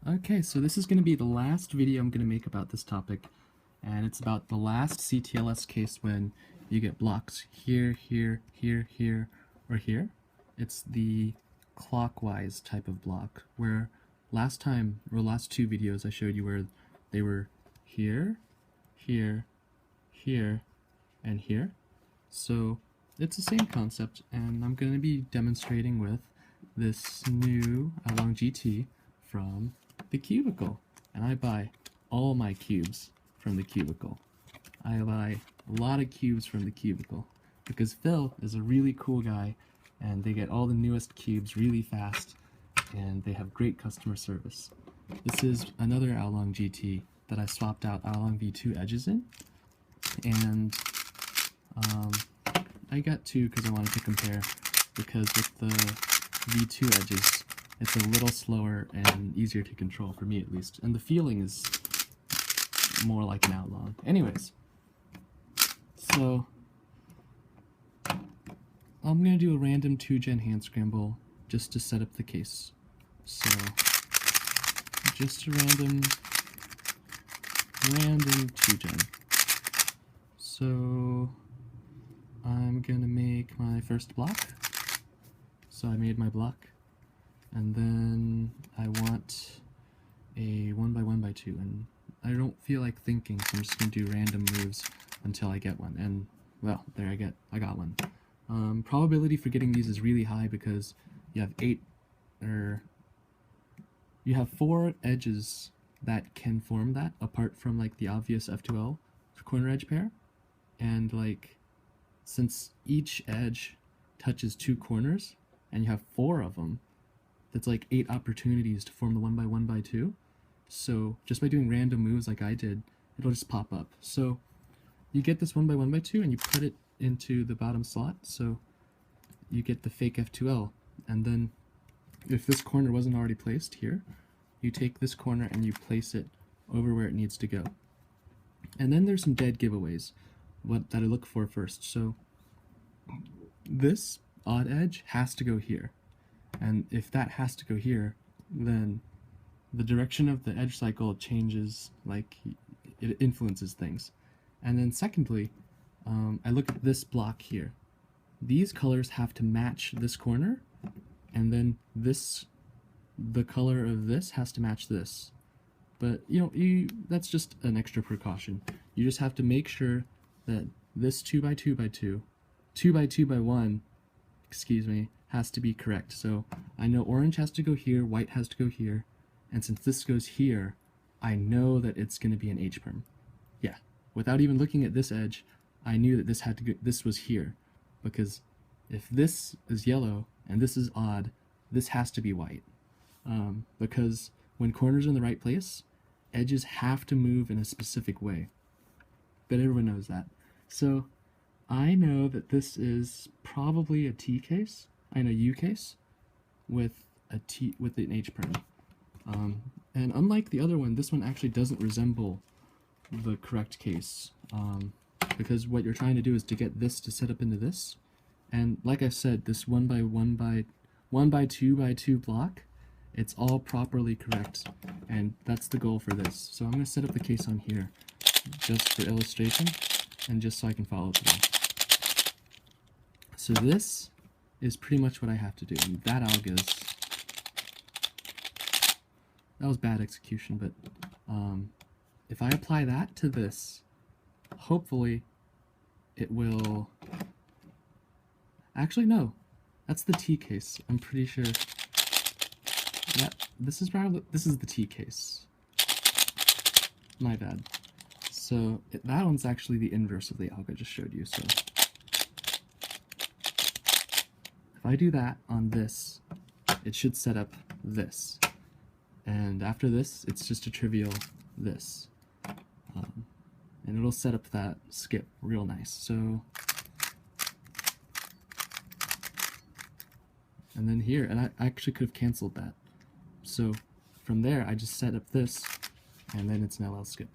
Okay, so this is going to be the last video I'm going to make about this topic, and it's about the last CTLS case when you get blocks here, here, here, here, or here. It's the clockwise type of block, where last time, or last two videos I showed you where they were here, here, here, and here. So it's the same concept, and I'm going to be demonstrating with this new Along GT from the Cubicle. And I buy all my cubes from the Cubicle. I buy a lot of cubes from the Cubicle because Phil is a really cool guy, and they get all the newest cubes really fast, and they have great customer service. This is another Along GT that I swapped out Along V2 edges in, and I got two because I wanted to compare, because with the V2 edges, it's a little slower and easier to control, for me at least, and the feeling is more like an Along. Anyways, so I'm going to do a random 2-gen hand scramble just to set up the case. So just a random 2-gen. So I'm gonna make my first block. So I made my block, and then I want a 1x1x2, and I don't feel like thinking, so I'm just gonna do random moves until I get one. And well, there I got one. Probability for getting these is really high because you have 4 edges that can form that, apart from like the obvious F2L corner edge pair, and like since each edge touches 2 corners and you have 4 of them, that's like 8 opportunities to form the 1x1x2. So just by doing random moves like I did, it'll just pop up. So you get this 1x1x2 and you put it into the bottom slot, so you get the fake F2L. And then if this corner wasn't already placed here, you take this corner and you place it over where it needs to go. And then there's some dead giveaways that I look for first. So this odd edge has to go here, and if that has to go here, then the direction of the edge cycle changes, like it influences things. And then secondly, I look at this block here. These colors have to match this corner, and then the color of this has to match this. But that's just an extra precaution. You just have to make sure that this 2x2x2, 2x2x1, excuse me, has to be correct. So I know orange has to go here, white has to go here, and since this goes here, I know that it's going to be an H-perm. Yeah, without even looking at this edge, I knew that this was here, because if this is yellow and this is odd, this has to be white. Because when corners are in the right place, edges have to move in a specific way. But everyone knows that. So I know that this is probably a T case, U case, with an H-perm. And unlike the other one, this one actually doesn't resemble the correct case, because what you're trying to do is to get this to set up into this. And like I said, this 1x2x2 block, it's all properly correct, and that's the goal for this. So I'm going to set up the case on here just for illustration and just so I can follow through. So this is pretty much what I have to do, and that was bad execution, but if I apply that to this, hopefully it will... Actually, no, that's the T case. I'm pretty sure. Yeah, this is the T case. My bad. So that one's actually the inverse of the alg I just showed you. So if I do that on this, it should set up this. And after this, it's just a trivial this. And it'll set up that skip real nice. So, and then here, and I actually could have canceled that. So from there, I just set up this, and then it's an LL skip.